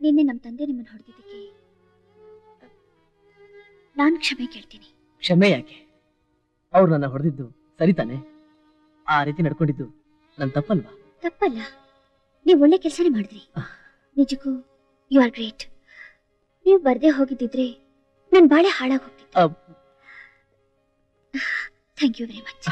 ನಿನ್ನೆ ನಮ್ಮ ತಂದೆ ನಿಮ್ಮನ್ನು ಹೊಡೆದಿದ್ದಕ್ಕೆ ನಾನು ಕ್ಷಮೆ ಕೇಳ್ತೀನಿ. ಕ್ಷಮೆ ಯಾಕೆ? ಅವ್ರು ನನ್ನ ಹೊಡೆದಿದ್ದು ಸರಿ ತಾನೆ? ಆ ರೀತಿ ನಡ್ಕೊಂಡಿದ್ದು ನನ್ನ ತಪ್ಪಲ್ವಾ? ತಪ್ಪಲ್ಲ, ನೀವು ಒಳ್ಳೆ ಕೆಲಸನೇ ಮಾಡಿದ್ರಿ. ನಿಜಕ್ಕೂ ಯು ಆರ್ ಗ್ರೇಟ್. ನೀವು ಬರ್ದೇ ಹೋಗಿದ್ದಿದ್ರೆ ನನ್ನ ಬಾಳೆ ಹಾಳಾಗಿ ಹೋಗ್ತಿತ್ತು. Thank you very much.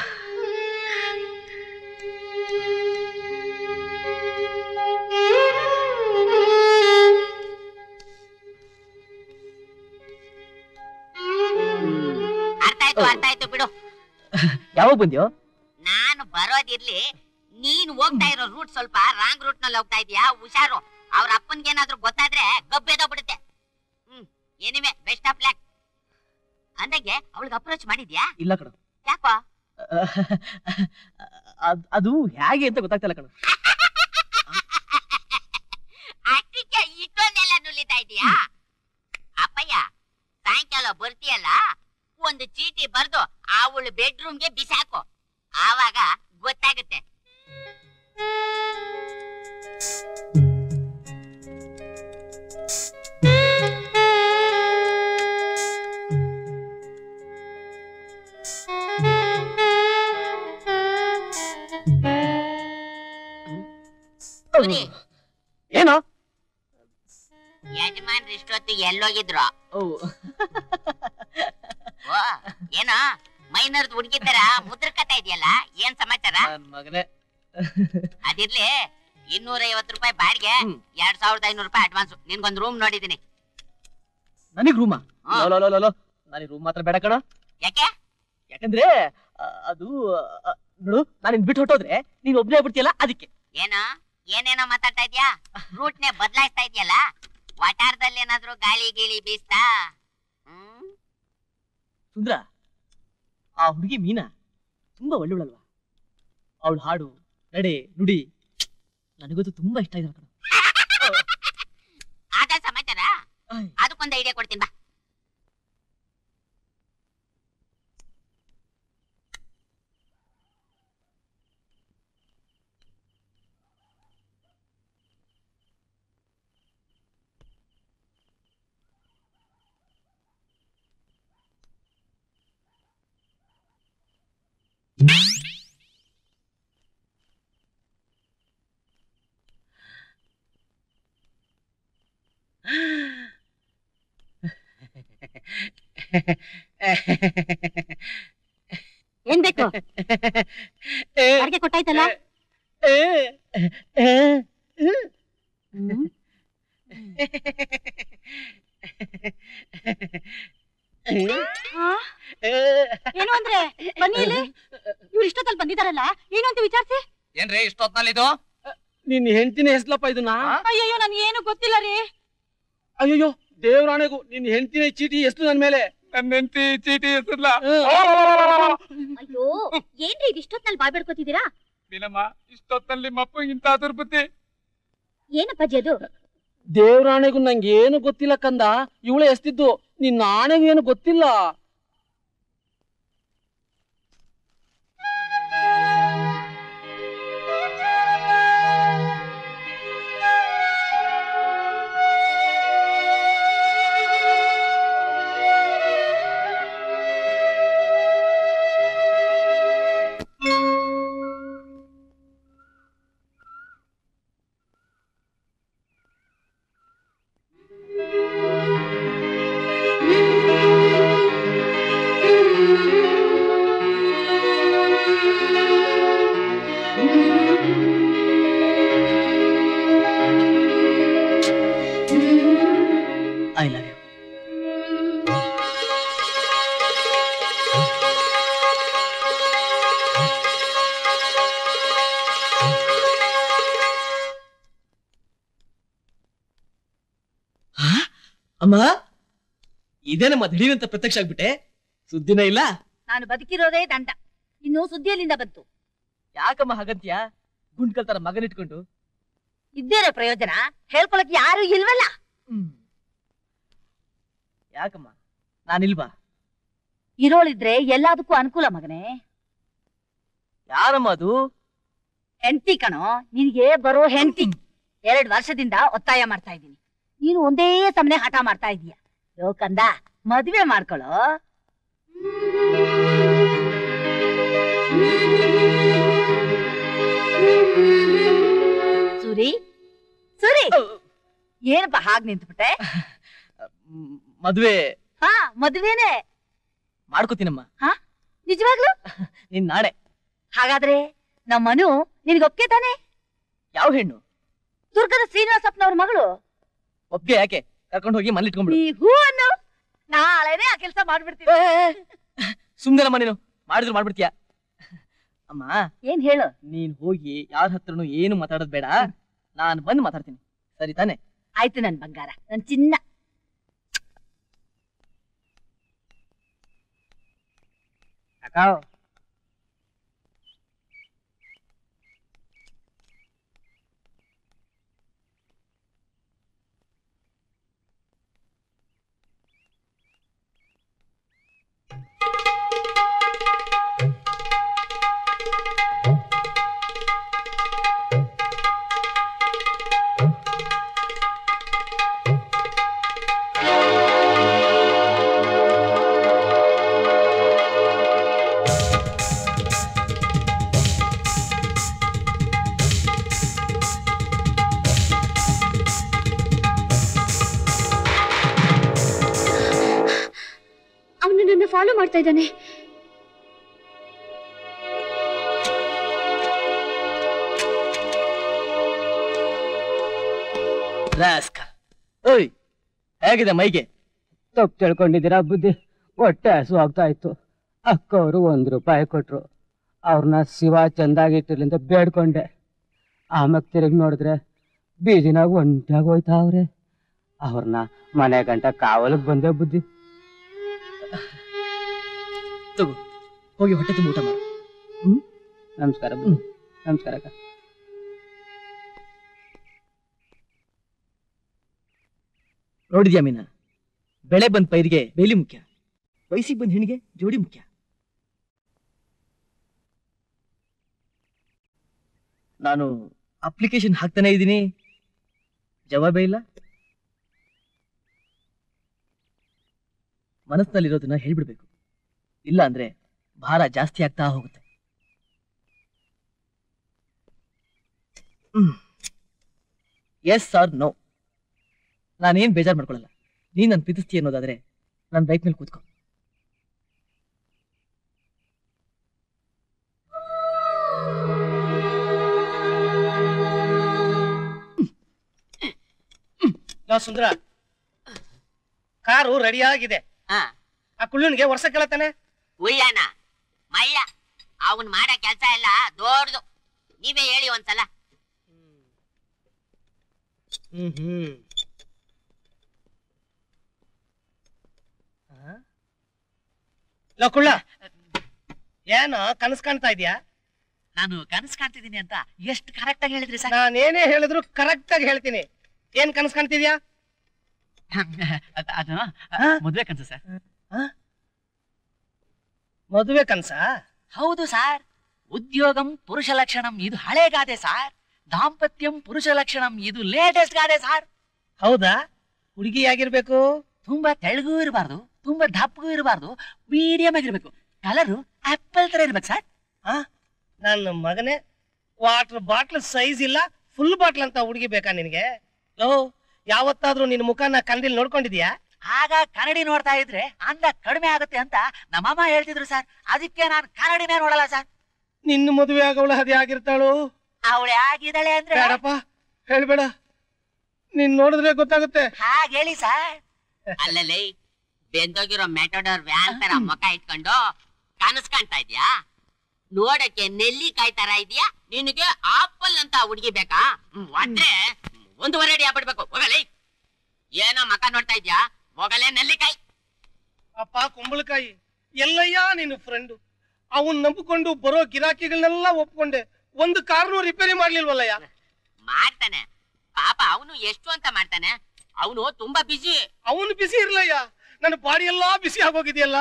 ಅರ್ಥ ಆಯ್ತು ಬಿಡು. ಯಾವಾಗ ಬಂದ್ಯೋ? ನಾನು ಬರೋದಿರ್ಲಿ, ನೀನು ಹೋಗ್ತಾ ಇರೋ ರೂಟ್ ಸ್ವಲ್ಪ ರಾಂಗ್ ರೂಟ್ ನಲ್ಲಿ ಹೋಗ್ತಾ ಇದೀಯಾ, ಹುಷಾರು. ಅವ್ರ ಅಪ್ಪನ್ಗೆ ಏನಾದ್ರು ಗೊತ್ತಾದ್ರೆ ಗಬ್ಬೆದೋಗ್ಬಿಡುತ್ತೆ. ಏನಿವೆ ಬೆಸ್ಟ್ ಆಫ್ ಲಕ್. ಅಂದಾಗೆ ಅವಳಿಗೆ ಅಪ್ರೋಚ್ ಮಾಡಿದ್ಯಾ? ಇಲ್ಲ ಕಣ. ಯಾಕೋ? ಅದು ಹೇಗೆ ಅಂತ ಗೊತ್ತಾಗ್ತಿಲ್ಲ ಕಣ. ಅಷ್ಟಕ್ಕೆ ಇಷ್ಟೊಂದೆಲ್ಲ ನುಲಿತಾ ಇದೀಯಾ? ಅಪ್ಪಯ್ಯ, ಸಾಯಂಕಾಲ ಬರ್ತೀಯಲ್ಲ, ಒಂದು ಚೀಟಿ ಬರ್ದು ಅವಳು ಬೆಡ್ರೂಮ್ಗೆ ಬಿಸಾಕು, ಆವಾಗ ಗೊತ್ತಾಗುತ್ತೆ. ಏನೋ ಯಜಮಾನ್ರು ಇಷ್ಟೊತ್ತು ಎಲ್ಲೋಗಿದ್ರು? ಏನೋ ಮೈನರ್ದು ಹುಡುಗಿದ್ದಾರ ಮುದ್ರಕತಾ ಇದೆಯಲ್ಲ, ಏನ್ ಸಮಾಚಾರ? ಮಗನೇ, ಅದಿರ್ಲಿ, 250 ರೂಪಾಯಿ ಬಾಡಿಗೆ, 2500 ರೂಪಾಯಿ ಅಡ್ವಾನ್ಸ್. ನಿನ್ಗೊಂದು ರೂಮ್ ನೋಡಿದೀನಿ. ನನಗ್ ರೂಮಾ? ನನಗೆ ರೂಮ್ ಮಾತ್ರ ಬೇಡ ಕಣ. ಯಾಕೆ? ಯಾಕಂದ್ರೆ ಅದು ನೋಡು, ನಾನು ಬಿಟ್ಟು ಹೊಟ್ಟೋದ್ರೆ ನೀನ್ ಒಬ್ನೇ ಆಗ್ಬಿಡ್ತೀಯಲ್ಲ, ಅದಕ್ಕೆ. ಏನೋ ಏನೇನೋ ಮಾತಾಡ್ತಾ ಇದ್ಯಾ? ರೂಟ್ನೆ ಬದಲಾಯಿಸ್ತಾ ಇದೆಯಲ್ಲ, ವಟಾರದಲ್ಲಿ ಏನಾದ್ರು ಗಾಳಿ ಗೀಳಿ ಬೀಸ್ತಾ? ಸುಂದ್ರ, ಆ ಹುಡುಗಿ ಮೀನಾ ತುಂಬಾ ಒಳ್ಳೆವಳಲ್ವಾ? ಅವಳು ಹಾಡು, ನಡೆ, ನುಡಿ ನನಗಂತೂ ತುಂಬಾ ಇಷ್ಟ ಇದೆ ಕಣ. ಆದ ಸಮಾಚಾರ, ಅದಕ್ಕೊಂದು ಐಡಿಯಾ ಕೊಡ್ತೀನಿ ಬಾ. ಏನ್ ಬೇಕು? ಅಡಿಗೆ ಕೊಟ್ಟಾಯ್ತಲ್ಲ? ಏನು ಅಂದ್ರೆ ಬನ್ನಿ ಇಲ್ಲಿ. ಇವ್ರು ಇಷ್ಟೊತ್ತಲ್ಲಿ ಬಂದಿದಾರಲ್ಲ, ಏನು ಅಂತ ವಿಚಾರಿಸಿ. ಏನ್ರಿ ಇಷ್ಟೊತ್ನಲ್ಲಿ ಇದು? ನಿನ್ ಹೆಂಡತಿನ ಹೆಸ್ಲಪ್ಪ ಇದನ್ನ? ಅಯ್ಯಯ್ಯೋ, ನನ್ಗೆ ಏನು ಗೊತ್ತಿಲ್ಲ ರೀ. ಅಯ್ಯಯ್ಯೋ, ದೇವ್ರಾಣೆಗೂ ನಿನ್ ಹೆಂಡತಿನ ಚೀಟಿ ಎಷ್ಟು ನನ್ ಮೇಲೆ? ನನ್ನ ಹೆಂಡತಿ ಚೀಟಿ ಹೆಸರ್ಲ. ಅಯ್ಯೋ, ಏನ್ರಿ ಇದು ಇಷ್ಟೊತ್ತಲ್ಲಿ ಬಾಯ್ ಬಿಡ್ಕೋತಿದ್ದೀರಾ? ದಿನಮ್ಮ, ಇಷ್ಟೊತ್ತಲ್ಲಿ ಮಪ್ಪ ಇಂತ ದುರ್ಬುದ್ಧಿ. ಏನಪ್ಪಾಜಿ ಅದು? ದೇವ್ರಾಣೆಗೂ ನಂಗೆ ಏನು ಗೊತ್ತಿಲ್ಲ ಕಂದ. ಇವಳೆ ಎಸ್ತಿದ್ದು, ನಿನ್ನ ಆಣೆಗೂ ಏನು ಗೊತ್ತಿಲ್ಲ. I love you. ಅಮ್ಮ, ಇದೇನಮ್ಮ ದಿಢೀರಂತ ಪ್ರತ್ಯಕ್ಷ ಆಗ್ಬಿಟ್ಟೆ? ಸುದ್ದಿನೇ ಇಲ್ಲ. ನಾನು ಬದುಕಿರೋದೇ ದಂಡ, ಇನ್ನು ಸುದ್ದಿಯಲ್ಲಿಂದ ಬಂತು. ಯಾಕಮ್ಮ ಹಾಗಂತ್ಯ? ಗುಂಡ್ಕಲ್ ತರ ಮಗನಿಟ್ಕೊಂಡು ಇದ್ದೇನೆ ಪ್ರಯೋಜನ? ಹೇಳ್ಕೊಳಕ್ ಯಾರು ಇಲ್ವಲ್ಲ. ಯಾಕಮ್ಮ ನಾನಿಲ್ವಾ? ಇರೋಳಿದ್ರೆ ಎಲ್ಲದಕ್ಕೂ ಅನುಕೂಲ ಮಗನೇ. ಯಾರಮ್ಮ ಅದು? ಹೆಂಡತಿ ಕಣೋ, ನಿನಗೆ ಬರೋ ಹೆಂಡತಿ. 2 ವರ್ಷದಿಂದ ಒತ್ತಾಯ ಮಾಡ್ತಾ ಇದ್ದೀನಿ. ನೀನು ಒಂದೇ ಸಮನೆ ಹಠ ಮಾಡ್ತಾ ಇದೀಯ. ಲೋಕಂದ ಮದ್ವೆ ಮಾಡ್ಕೊಳ್ಳೋ. ಸೂರಿ ಸೂರಿ, ಏನಪ್ಪ ಹಾಗೆ ನಿಂತ್ಬಿಟ್ಟೆ? ಮದ್ವೆ ಹಾ ಮದ್ವೆನೆ ಮಾಡ್ಕೋತೀನಮ್ಮ. ಹಾ ನಿಜವಾಗ್ಲು? ನಿನ್ ನಾಳೆ. ಹಾಗಾದ್ರೆ ನಮ್ಮನು ನಿನ್ಗೊಪ್ಕೆ ತಾನೆ? ಯಾವ ಹೆಣ್ಣು? ದುರ್ಗದ ಶ್ರೀನಿವಾಸಪ್ಪನವ್ರ ಮಗಳು. ಒಪ್ಗೆ ಯಾಕೆ? ಕರ್ಕೊಂಡು ಹೋಗಿ ಮನೇಲಿ ಇಟ್ಕೊಂಡ್ಬಿಡು. ಈ ಹೂ ಅನ್ನು ನಾಳೆನೆ ಆ ಕೆಲಸ ಮಾಡ್ಬಿಡ್ತೀನಿ. ಸುಮ್ನೆನಮ್ಮ, ನೀನು ಮಾಡಿದ್ರು ಮಾಡ್ಬಿಡ್ತೀಯ. ಅಮ್ಮ ಏನ್ ಹೇಳು? ನೀನ್ ಹೋಗಿ ಯಾರ ಹತ್ರನು ಏನು ಮಾತಾಡೋದ್ ಬೇಡ, ನಾನ್ ಬಂದು ಮಾತಾಡ್ತೀನಿ, ಸರಿ ತಾನೆ? ಆಯ್ತು ನನ್ ಬಂಗಾರ, ನನ್ ಚಿನ್ನ. ಫಾಲೋ ಮಾಡ್ತಾ ಇದ್ದಾನೆ. ಓಯ್, ಹೇಗಿದೆ ಮೈಗೆ? ತಪ್ಪು ತಿಳ್ಕೊಂಡಿದ್ದೀರಾ ಬುದ್ಧಿ. ಹೊಟ್ಟೆ ಹಸು ಆಗ್ತಾ ಇತ್ತು. ಅಕ್ಕವರು ₹1 ಕೊಟ್ರು. ಅವ್ರನ್ನ ಶಿವ ಚಂದಾಗಿಟ್ಟಿರ್ಲಿ ಅಂತ ಬೇಡ್ಕೊಂಡೆ. ಆಮ್ಯಾಗ ತಿರುಗಿ ನೋಡಿದ್ರೆ ಬೀದಿನಾಗ ಒಂಟಿಯಾಗಿ ಹೋಯ್ತಾವ್ರೆ. ಅವ್ರನ್ನ ಮನೆ ಗಂಟ ಕಾವಲಿಗೆ ಬಂದೆ ಬುದ್ಧಿ. ತಗೋ, ಹೋಗಿ ಹೊಟ್ಟೆ ತುಂಬ ಊಟ ಮಾಡು. ನಮಸ್ಕಾರ ಬುದ್ಧಿ. ನಮಸ್ಕಾರ ಅಕ್ಕ. ನೋಡಿದ್ಯಾ ಮೀನಾ, ಬೆಳೆ ಬಂದ ಪೈರಿಗೆ ಬೇಲಿ ಮುಖ್ಯ, ವಯಸ್ಸಿಗೆ ಬಂದ ಹೆಣ್ಣಿಗೆ ಜೋಡಿ ಮುಖ್ಯ. ನಾನು ಅಪ್ಲಿಕೇಶನ್ ಹಾಕ್ತಾನೆ ಇದ್ದೀನಿ, ಜವಾಬೇ ಇಲ್ಲ. ಮನಸ್ಸಿನಲ್ಲಿರೋದನ್ನ ಹೇಳ್ಬಿಡ್ಬೇಕು, ಇಲ್ಲ ಅಂದ್ರೆ ಭಾರ ಜಾಸ್ತಿ ಆಗ್ತಾ ಹೋಗುತ್ತೆ. ಎಸ್ ಆರ್ ನೋ, ನಾನೇನ್ ಬೇಜಾರು ಮಾಡ್ಕೊಳ್ಳಲ್ಲ. ನೀನ್ ನನ್ನ ಪ್ರೀತಿಸ್ತೀಯ ಅನ್ನೋದಾದ್ರೆ ನನ್ನ ಬೈಕ್ ಮೇಲೆ ಕೂತ್ಕೊ. ಸುಂದರ, ಕಾರು ರೆಡಿ ಆಗಿದೆ. ಆ ಕುಳ್ಳನಿಗೆ ವರ್ಷ ಕೇಳತ್ತಾನೆ. ಉಯ್ಯಾನ ಮಳ್ಳ, ಅವನ್ ಮಾಡೋ ಕೆಲ್ಸ ಎಲ್ಲ ದೊಡ್ಡದು. ನೀವೇ ಹೇಳಿ ಒಂದ್ಸಲ. ಕುಳ್ಳ, ಏನು ಕನಸು ಕಾಣ್ತಾ ಇದೀಯಾ? ನಾನು ಕನಸು ಕಾಣ್ತಿದ್ದೀನಿ ಅಂತ ಎಷ್ಟು ಕರೆಕ್ಟ್ ಆಗಿ ಹೇಳಿದ್ರಿ ಸರ್? ನಾನೇನೇ ಹೇಳಿದ್ರು ಕರೆಕ್ಟ್ ಆಗಿ ಹೇಳ್ತೀನಿ. ಏನ್ ಕನಸು ಕಾಣ್ತಿದ್ಯಾ? ಅದು ಮದುವೆ ಕನಸು ಸರ್. ಮದುವೆ ಕನಸ? ಹೌದು ಸರ್. ಉದ್ಯೋಗಂ ಪುರುಷ ಲಕ್ಷಣಂ ಇದು ಹಳೆ ಗಾದೆ ಸರ್. ದಾಂಪತ್ಯಂ ಪುರುಷ ಲಕ್ಷಣಂ ಇದು ಲೇಟೆಸ್ಟ್ ಗಾದೆ ಸರ್. ಹೌದಾ? ಹುಡುಗಿ ಆಗಿರ್ಬೇಕು? ತುಂಬಾ ತೆಳಗೂ ಇರಬಾರ್ದು, ತುಂಬಾ ದಪ್ಪಗೂ ಇರಬಾರ್ದು, ಮೀಡಿಯಂ ಆಗಿರ್ಬೇಕು. ಕಲರು ಆಪಲ್ ತರ ಇರ್ಬೇಕು ಸರ್. ನನ್ನ ಮಗನೇ, ವಾಟರ್ ಬಾಟ್ಲ್ ಸೈಜ್ ಇಲ್ಲ, ಫುಲ್ ಬಾಟ್ಲ್ ಅಂತ ಹುಡುಗಿ ಬೇಕಾ ನಿನ್ಗೆ? ಯಾವತ್ತಾದ್ರೂ ನಿನ್ ಮುಖನ ಕನ್ನಡಿಲಿ ನೋಡ್ಕೊಂಡಿದ್ಯಾ? ಆಗ ಕನ್ನಡಿ ನೋಡ್ತಾ ಇದ್ರೆ ಅಂದ ಕಡಿಮೆ ಆಗುತ್ತೆ ಅಂತ ನಮ್ಮಮ್ಮ ಹೇಳ್ತಿದ್ರು ಸರ್. ಅದಕ್ಕೆ ನಾನು ಕನ್ನಡಿನೇ ನೋಡಲ್ಲ ಸರ್. ನಿನ್ನ ಮದುವೆ ಆಗೋಳ ಅದೇ ಆಗಿರ್ತಾಳು. ಅವಳೆ ಆಗಿದ್ದಾಳೆ ಅಂದ್ರೆ ಬೇಡಪ್ಪ, ಹೇಳ್ಬೇಡ. ನೀನ್ ನೋಡಿದ್ರೆ ಗೊತ್ತಾಗುತ್ತೆ. ಹಾಗೆ ಹೇಳಿ ಸರ್. ಅಲ್ಲಲ್ಲಿ ಬೆಂದೋಗಿರೋ ಮೆಟೋಡರ್ ವ್ಯಾನ್ ತರ ಮುಖ ಇಟ್ಕೊಂಡು ಕನಸು ಕಾಣ್ತಾ ಇದ್ಯಾ? ನೋಡಕ್ಕೆ ನೆಲ್ಲಿಕಾಯಿ ತರ ಇದೆಯಾ? ನಿನಗೆ ಆಪಲ್ ಅಂತ ಹುಡುಗಿ ಬೇಕಾ? ಅಂದ್ರೆ 1.5 ಅಡಿ ಆಗ್ಬಿಡ್ಬೇಕು. ಹೋಗಲಿ, ಏನೋ ಮಕ ನೋಡ್ತಾ ಇದ್ಯಾ? ಹೋಗಲೇ ನೆಲ್ಲಿಕಾಯಿ. ಅಪ್ಪ ಕುಂಬಳಕಾಯಿ, ಎಲ್ಲಯ್ಯ ನಿನ್ನ ಫ್ರೆಂಡು. ಅವನ್ ನಂಬಿಕೊಂಡು ಬರೋ ಗಿರಾಕಿಗಳನ್ನೆಲ್ಲ ಒಪ್ಕೊಂಡೆ, ಒಂದು ಕಾರ್ನು ರಿಪೇರಿ ಮಾಡ್ಲಿಲ್ವಲ್ಲಯ್ಯ? ಮಾಡ್ತಾನೆ ಪಾಪ, ಅವನು ಎಷ್ಟು ಅಂತ ಮಾಡ್ತಾನೆ. ಅವನು ತುಂಬಾ ಬಿಸಿ. ಅವನು ಬಿಸಿ ಇರ್ಲಯ್ಯ, ನನ್ನ ಬಾಡಿ ಎಲ್ಲಾ ಬಿಸಿ ಆಗೋಗಿದೆಯಲ್ಲ.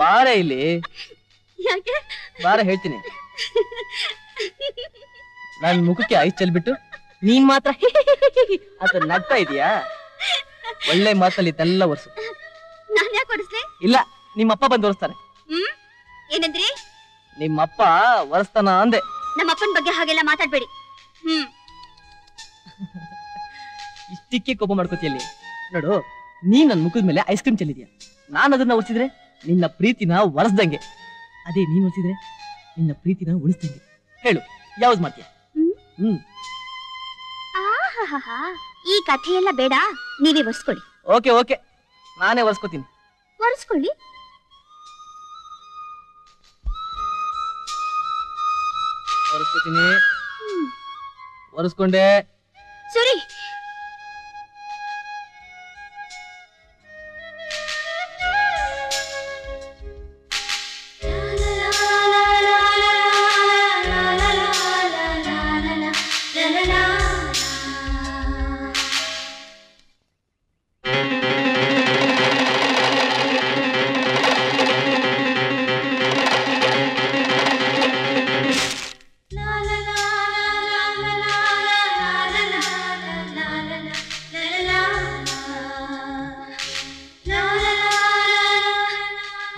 ಬಾರ ಇಲ್ಲಿ, ಯಾಕೆ? ಬಾರ ಹೇಳ್ತೀನಿ. ನನ್ ಮುಖಕ್ಕೆ ಐಸ್ ಚೆಲ್ಬಿಟ್ಟು ನೀನ್ ಮಾತ್ರ ಅಂತ ನಗ್ತಾ ಇದೀಯಾ? ಒಳ್ಳೆ ಮಾತಲ್ಲಿ ಇದೆಲ್ಲ ಒರ್ಸು. ನಾನ್ ಯಾಕೆ ಒರೆಸ್ಲಿ? ಇಲ್ಲ, ನಿಮ್ಮಪ್ಪ ಬಂದು ಒರೆಸ್ತಾನೆ. ಏನಂದ್ರಿ? ನಿಮ್ಮಪ್ಪ ಒರೆಸ್ತಾನ ಅಂದೆ. ನಮ್ಮಪ್ಪನ ಬಗ್ಗೆ ಹಾಗೆಲ್ಲ ಮಾತಾಡ್ಬೇಡಿ. ಇಷ್ಟಕ್ಕೆ ಕೋಪ ಮಾಡ್ಕೋತಿಯಲ್ಲಿ ನೋಡು. ನೀ ನನ್ ಮುಖದ ಮೇಲೆ ಐಸ್ ಕ್ರೀಮ್ ಚೆಲ್ಲಿದ್ಯಾ, ನಾನು ಅದನ್ನ ಒರೆಸಿದ್ರೆ ನಿನ್ನ ಪ್ರೀತಿನ ಒರೆಸ್ದಂಗೆ, ಅದೇ ನೀನ್ ಒರೆಸಿದ್ರೆ ನಿನ್ನ ಪ್ರೀತಿನ ಉಳಿಸ್ದಂಗೆ. ಹೇಳು, ಯಾವ್ದು ಮಾಡ್ತೀಯ? ಈ ಕಥೆ ಎಲ್ಲ ಬೇಡ, ನೀವೇ ಒರೆಸ್ಕೊಳ್ಳಿ. ಓಕೆ ಓಕೆ, ನಾನೇ ಒರೆಸ್ಕೋತೀನಿ. ಒರೆಸ್ಕೊಳ್ಳಿ. ಒರೆಸ್ಕೋತೀನಿ. ಒರೆಸ್ಕೊಂಡೆ. ಸರಿ.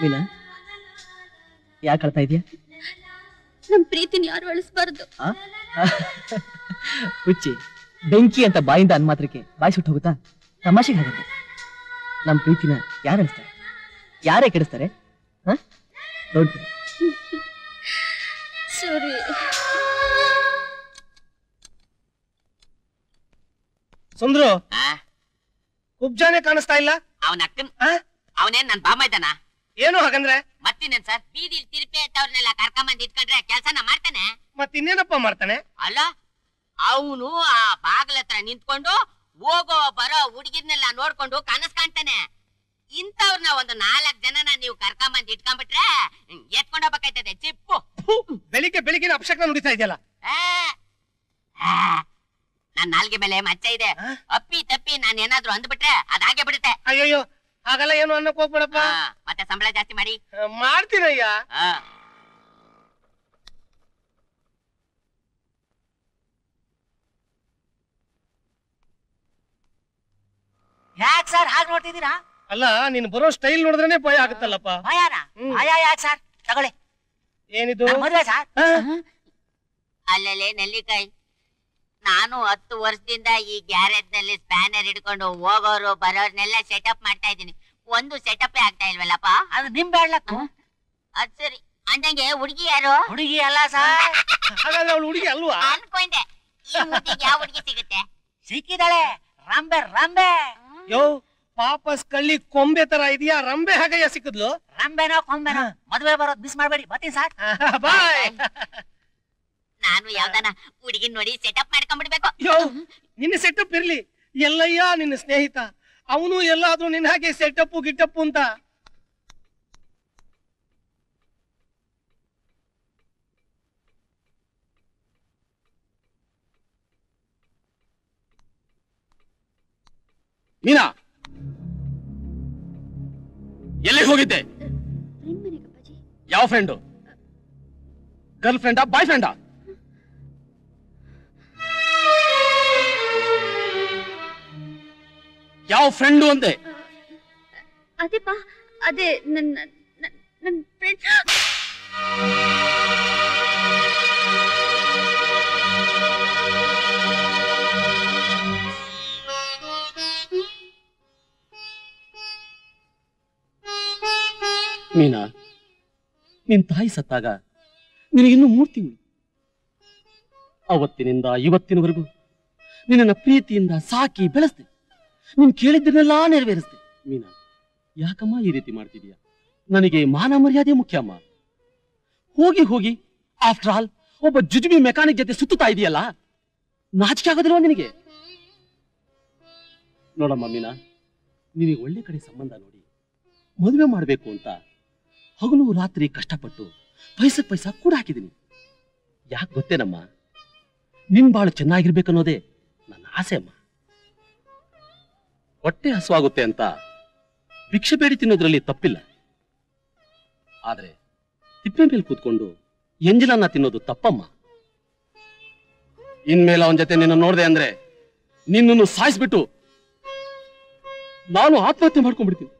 ಮೀನಾ, ಯಾಕೆ ಅಳ್ತಾ ಇದೆಯಾ? ನಮ್ ಪ್ರೀತಿನ ಯಾರು ಅಳಿಸ್ಬಾರ್ದು. ಹುಚ್ಚಿ, ಬೆಂಕಿ ಅಂತ ಬಾಯಿಂದ ಅನ್ಮಾತ್ರಕ್ಕೆ ಬಾಯಿ ಸುಟ್ಟು ಹೋಗುತ್ತಾ? ತಮಾಷೆಗೆ ಹಾಗಂತೆ. ನಮ್ ಪ್ರೀತಿನ ಯಾರು ಅಳಿಸ್ತಾರೆ? ಯಾರೇ ಕೆಡಿಸ್ತಾರೆ? ನೋಡಿ ಸರಿ. ಸುಂದ್ರು, ಕುಬ್ಜಾನೆ ಕಾಣಿಸ್ತಾ ಇಲ್ಲ. ಅವನ ಅಕ್ಕನ್ ಅವನೇನ್ ನನ್ ಬಾಮ ಇದ್ದಾನ? ಏನು ಹಾಗಂದ್ರೆ? ಮತ್ತಿನ್ನೇನ್ ಸರ್, ಬೀದಿಲ್ ತಿರುಪಿ ಅಂತವ್ರನ್ನೆಲ್ಲ ಕರ್ಕೊಂಬಂದ್ ಇಟ್ಕೊಂಡ್ರೆ ಕೆಲ್ಸನ ಮಾಡ್ತಾನೆ. ಮತ್ತಿನ್ನೇನಪ್ಪ ಮಾಡ್ತಾನೆ? ಅಲ್ಲ, ಅವನು ಆ ಬಾಗ್ಲ ಹತ್ರ ನಿಂತ್ಕೊಂಡು ಹೋಗೋ ಬರೋ ಹುಡುಗಿರ್ನೆಲ್ಲ ನೋಡ್ಕೊಂಡು ಕನಸ್ ಕಾಣ್ತಾನೆ. ಇಂಥವ್ರನ್ನ ಒಂದು 4 ಜನನ ನೀವು ಕರ್ಕೊಂಬಂದ್ ಇಟ್ಕೊಂಡ್ಬಿಟ್ರೆ ಎತ್ಕೊಂಡ್ ಹೋಗ್ಬೇಕಾಯ್ತದೆ ಚಿಪ್ಪು. ಬೆಳಿಗ್ಗೆ ಬೆಳಿಗ್ಗೆ ಅಪಶಕ್ನ ನುಡಿತಾ ಇದೆಯಲ್ಲ. ನನ್ ನಾಲ್ಗೆ ಮೇಲೆ ಮಚ್ಚ ಇದೆ. ಅಪ್ಪಿ ತಪ್ಪಿ ನಾನ್ ಏನಾದ್ರು ಅಂದ್ಬಿಟ್ರೆ ಅದಾಗೆ ಬಿಡುತ್ತೆ. ಅಯ್ಯಯ್ಯೋ, ಹಾಗಲ್ಲ ಏನು ಅನ್ನಕ್ ಹೋಗ್ಬೇಡಪ್ಪ. ಮತ್ತೆ ಸಂಬಳ ಜಾಸ್ತಿ ಮಾಡಿ. ಮಾಡ್ತೀನಯ್ಯ. ಯಾಕೆ ಸರ್ ಹಾಗೆ ನೋಡ್ತಿದ್ದೀರಾ? ಅಲ್ಲ, ನೀನ್ ಬರೋ ಸ್ಟೈಲ್ ನೋಡಿದ್ರೇನೆ ಭಯ ಆಗುತ್ತಲ್ಲಪ್ಪ. ಭಯನ? ಭಯ ಯಾಕೆ ಸರ್? ತಗೊಳ್ಳಿ. ಏನಿದು? ಮದುವೆ ಸರ್. ಅಲ್ಲಲ್ಲೇ ನೆಲ್ಲಿಕಾಯಿ, ನಾನು 10 ವರ್ಷದಿಂದ ಈ ಗ್ಯಾರೇಜ್ ನಲ್ಲಿ ಸ್ಪ್ಯಾನರ್ ಹಿಡ್ಕೊಂಡು ಹೋಗೋರು ಬರೋರ್ನೆಲ್ಲ ಸೆಟಪ್ ಮಾಡ್ತಾ ಇದ್ದೀನಿ. ಒಂದು ಸೆಟಪ್ ಆಗ್ತಾ ಇಲ್ವಲ್ಲಪ್ಪ? ಅದು ನಿಮ್ ಬೇಡ್ಲಕ್ಕ. ಅದ್ ಸರಿ. ಅಂದಂಗೆ ಹುಡುಗಿ ಯಾರು? ಹುಡುಗಿ ಅಲ್ಲ ಸರ್. ಹಾಗಾದ್ರೆ ಅವಳು ಹುಡುಗಿ ಅಲ್ವಾ? ಅನ್ಕೊಂಡೆ. ಈ ಮುದ್ದಿಗೆ ಯಾವ ಹುಡುಗಿ ಸಿಗುತ್ತೆ? ಸಿಕ್ಕಿದಾಳೆ, ರಂಬೆ ರಂಬೆ. ಯೋ, ಪಾಪಸ್ ಕಳ್ಳಿ ಕೊಂಬೆ ತರ ಇದೆಯಾ? ರಂಬೆ ಹಾಗಯ್ಯ ಸಿಕ್ಕದ್ಲು? ರಂಬೆನೋ ಕೊಂಬೆನೋ, ಮದುವೆ ಬರೋದ್ ಮಿಸ್ ಮಾಡ್ಬೇಡಿ. ಬರ್ತೀನಿ ಸರ್. ಬಾಯ್. ನಾನು ಯಾವ್ದಾನ ಹುಡುಗಿನ ನೋಡಿ ಸೆಟಪ್ ಮಾಡ್ಕೊಂಡ್ಬಿಡ್ಬೇಕು. ಯೋ, ನಿನ್ನ ಸೆಟಪ್ ಇರ್ಲಿ, ಎಲ್ಲಯ್ಯ ನಿನ್ನ ಸ್ನೇಹಿತ, ಅವನು ಎಲ್ಲಾದ್ರೂ ನಿನ್ನ ಹಾಗೆ ಸೆಟಪ್ಪು ಗಿಟ್ಟಪ್ಪು ಅಂತ. ಮೀನಾ, ಎಲ್ಲಿಗೆ ಹೋಗಿದ್ದೆ? ಯಾವ ಫ್ರೆಂಡು? ಗರ್ಲ್ ಫ್ರೆಂಡಾ, ಬಾಯ್ ಫ್ರೆಂಡಾ? ಯಾವ ಫ್ರೆಂಡು ಅಂದೆ? ಅದೇಪಾ, ಅದೇ ನನ್ನ ಫ್ರೆಂಡ್. ಮೀನಾ, ನಿನ್ ತಾಯಿ ಸತ್ತಾಗ ನಿನಗಿನ್ನೂ 3 ತಿಂಗಳು. ಅವತ್ತಿನಿಂದ ಇವತ್ತಿನವರೆಗೂ ನಿನ್ನ ಪ್ರೀತಿಯಿಂದ ಸಾಕಿ ಬೆಳೆಸ್ದೆ, ನೀನ್ ಕೇಳಿದ್ದನ್ನೆಲ್ಲಾ ನೆರವೇರಿಸ್ದೆ. ಮೀನಾ, ಯಾಕಮ್ಮ ಈ ರೀತಿ ಮಾಡ್ತಿದೀಯ? ನನಗೆ ಮಾನ ಮರ್ಯಾದೆ ಮುಖ್ಯ ಅಮ್ಮ. ಹೋಗಿ ಹೋಗಿ ಆಫ್ಟರ್ ಆಲ್ ಒಬ್ಬ ಜುಜುಬಿ ಮೆಕ್ಯಾನಿಕ್ ಜೊತೆ ಸುತ್ತುತ್ತಾ ಇದೆಯಲ್ಲ, ನಾಚಿಕೆ ಆಗೋದಿಲ್ವಾ ನಿನಗೆ? ನೋಡಮ್ಮ ಮೀನಾ, ನಿನಗೆ ಒಳ್ಳೆ ಕಡೆ ಸಂಬಂಧ ನೋಡಿ ಮದುವೆ ಮಾಡಬೇಕು ಅಂತ ಹಗಲು ರಾತ್ರಿ ಕಷ್ಟಪಟ್ಟು ಪೈಸಾ ಕೂಡ ಹಾಕಿದ್ದೀನಿ. ಯಾಕೆ ಗೊತ್ತೇನಮ್ಮ? ನಿನ್ ಬಾಳು ಚೆನ್ನಾಗಿರ್ಬೇಕನ್ನೋದೇ ನನ್ನ ಆಸೆ ಅಮ್ಮ. ಹೊಟ್ಟೆ ಹಸುವಾಗುತ್ತೆ ಅಂತ ಭಿಕ್ಷೆ ಬೇಡಿ ತಿನ್ನೋದ್ರಲ್ಲಿ ತಪ್ಪಿಲ್ಲ. ಆದ್ರೆ ತಿಪ್ಪೆ ಮೇಲೆ ಕೂತ್ಕೊಂಡು ಎಂಜಲನ್ನ ತಿನ್ನೋದು ತಪ್ಪಮ್ಮ. ಇನ್ಮೇಲೆ ಅವನ ಜೊತೆ ನಿನ್ನ ನೋಡ್ದೆ ಅಂದ್ರೆ ನಿನ್ನನ್ನು ಸಾಯಿಸ್ಬಿಟ್ಟು ನಾನು ಆತ್ಮಹತ್ಯೆ ಮಾಡ್ಕೊಂಡ್ಬಿಡ್ತೀನಿ.